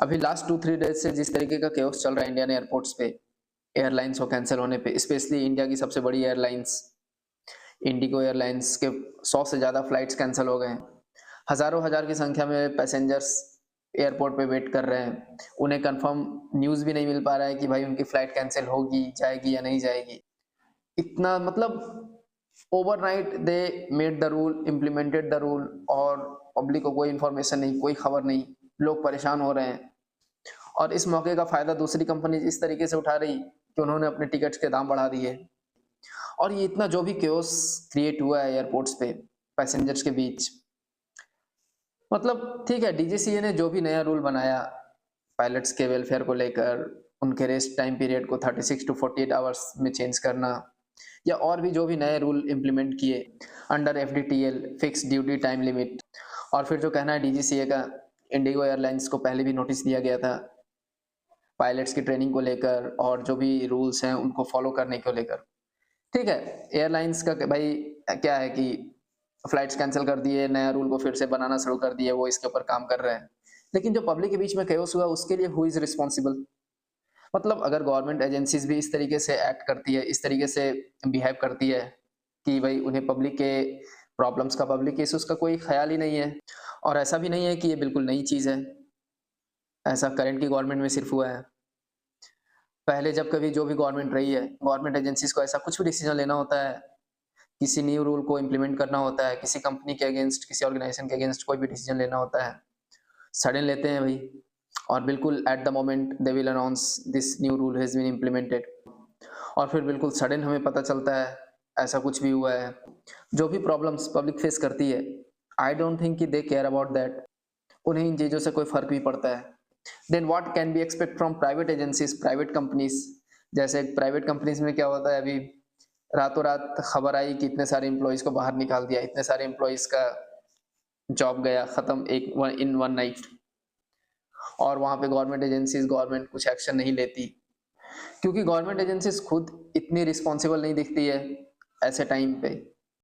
अभी last 2-3 days से जिस तरीके का केओस चल रहा है इंडियन एयरपोर्ट्स पे, एयरलाइन्स को कैंसल होने पे, स्पेशली इंडिया की सबसे बड़ी एयरलाइन्स इंडिगो एयरलाइंस के 100 से ज़्यादा फ्लाइट्स कैंसल हो गए हैं। हज़ारों हज़ार की संख्या में पैसेंजर्स एयरपोर्ट पे वेट कर रहे हैं। उन्हें कन्फर्म न्यूज़ भी नहीं मिल पा रहा है कि भाई उनकी फ्लाइट कैंसल होगी, जाएगी या नहीं जाएगी। इतना मतलब overnight they made the rule, implemented the rule और पब्लिक को कोई इन्फॉर्मेशन नहीं, कोई खबर नहीं, लोग परेशान हो रहे हैं। और इस मौके का फ़ायदा दूसरी कंपनी इस तरीके से उठा रही कि उन्होंने अपने टिकट्स के दाम बढ़ा दिए। और ये इतना जो भी केओस क्रिएट हुआ है एयरपोर्ट्स पे पैसेंजर्स के बीच, मतलब ठीक है डीजीसीए ने जो भी नया रूल बनाया पायलट्स के वेलफेयर को लेकर, उनके रेस्ट टाइम पीरियड को 36 टू 48 आवर्स में चेंज करना या और भी जो भी नए रूल इम्प्लीमेंट किए under FDTL fix duty time limit. और फिर जो कहना है डीजीसीए का, इंडिगो एयरलाइंस को पहले भी नोटिस दिया गया था पायलट्स की ट्रेनिंग को लेकर और जो भी रूल्स हैं उनको फॉलो करने को लेकर। ठीक है, एयरलाइंस का भाई क्या है कि फ्लाइट्स कैंसल कर दिए, नया रूल को फिर से बनाना शुरू कर दिए, वो इसके ऊपर काम कर रहे हैं। लेकिन जो पब्लिक के बीच में केओस हुआ उसके लिए हू इज़ रिस्पांसिबल? मतलब अगर गवर्नमेंट एजेंसीज़ भी इस तरीके से एक्ट करती है, इस तरीके से बिहेव करती है कि भई उन्हें पब्लिक के प्रॉब्लम्स का, पब्लिक के इश्यूज़ का कोई ख़्याल ही नहीं है और ऐसा भी नहीं है कि ये बिल्कुल नई चीज़ है, ऐसा करंट की गवर्नमेंट में सिर्फ़ हुआ है। पहले जब कभी जो भी गवर्नमेंट रही है, गवर्नमेंट एजेंसीज़ को ऐसा कुछ भी डिसीज़न लेना होता है, किसी न्यू रूल को इम्प्लीमेंट करना होता है, किसी कंपनी के अगेंस्ट, किसी ऑर्गेनाइज़ेशन के अगेंस्ट कोई भी डिसीज़न लेना होता है, सडन लेते हैं भई और बिल्कुल at the moment they will announce this new rule has been implemented और फिर बिल्कुल सडन हमें पता चलता है, ऐसा कुछ भी हुआ है। जो भी प्रॉब्लम्स पब्लिक फेस करती है, आई डोंट थिंक कि दे केयर अबाउट दैट। उन्हें इन चीज़ों से कोई फ़र्क भी पड़ता है। Then what can be expect from private agencies, private companies? जैसे प्राइवेट कंपनीज़ में क्या होता है अभी रातों रात खबर आई कि इतने सारे एम्प्लॉइज़ को बाहर निकाल दिया, इतने सारे एम्प्लॉइज़ का जॉब गया खत्म एक वन इन वन नाइट और वहाँ पे गवर्नमेंट एजेंसीज़, गवर्नमेंट कुछ एक्शन नहीं लेती। क्योंकि गवर्नमेंट एजेंसीज़ खुद इतनी रिस्पॉन्सिबल नहीं दिखती है ऐसे टाइम पे।